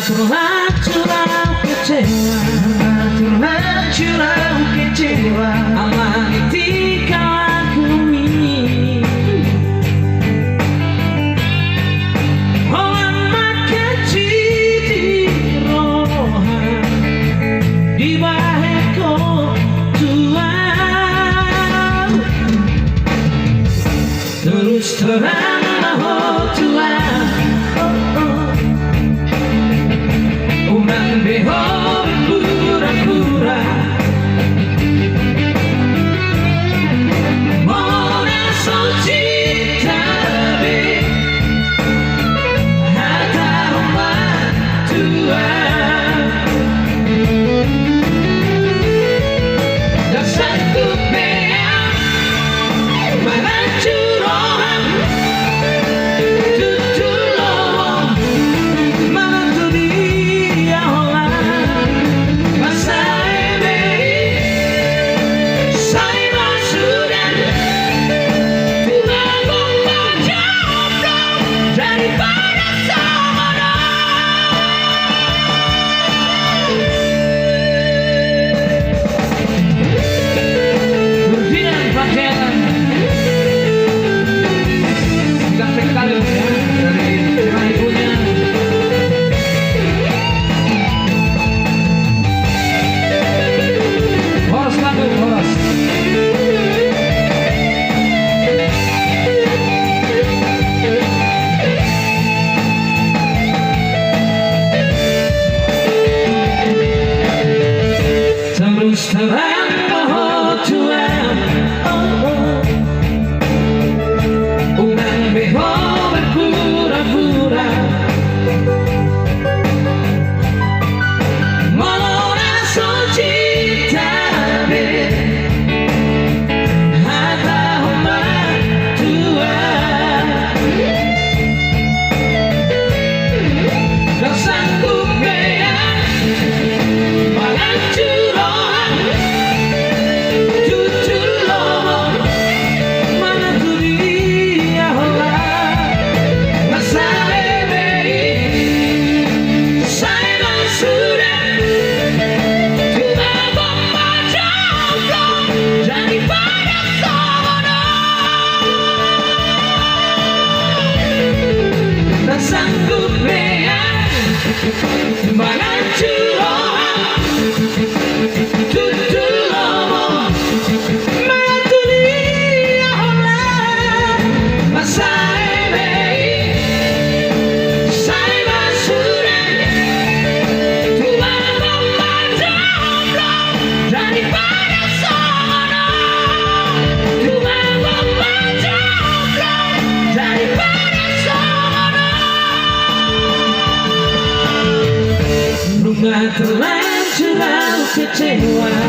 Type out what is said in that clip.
curang kecewa, curang kecewa. Alani tingkah laku ini, orang makan citi rohan di baheko tuan. Terus terang maho tuan. Terang maho tuan, umang beho berpura-pura, mona soci tabe, hata homa tuan. Kau sanggup bayar malah sanggup bayar timbangan curang tutul lomo matu dia hola masa ebei saya basuran tua membaca obrol daripada sono tua membaca obrol daripada rumah terlanjur kecewa.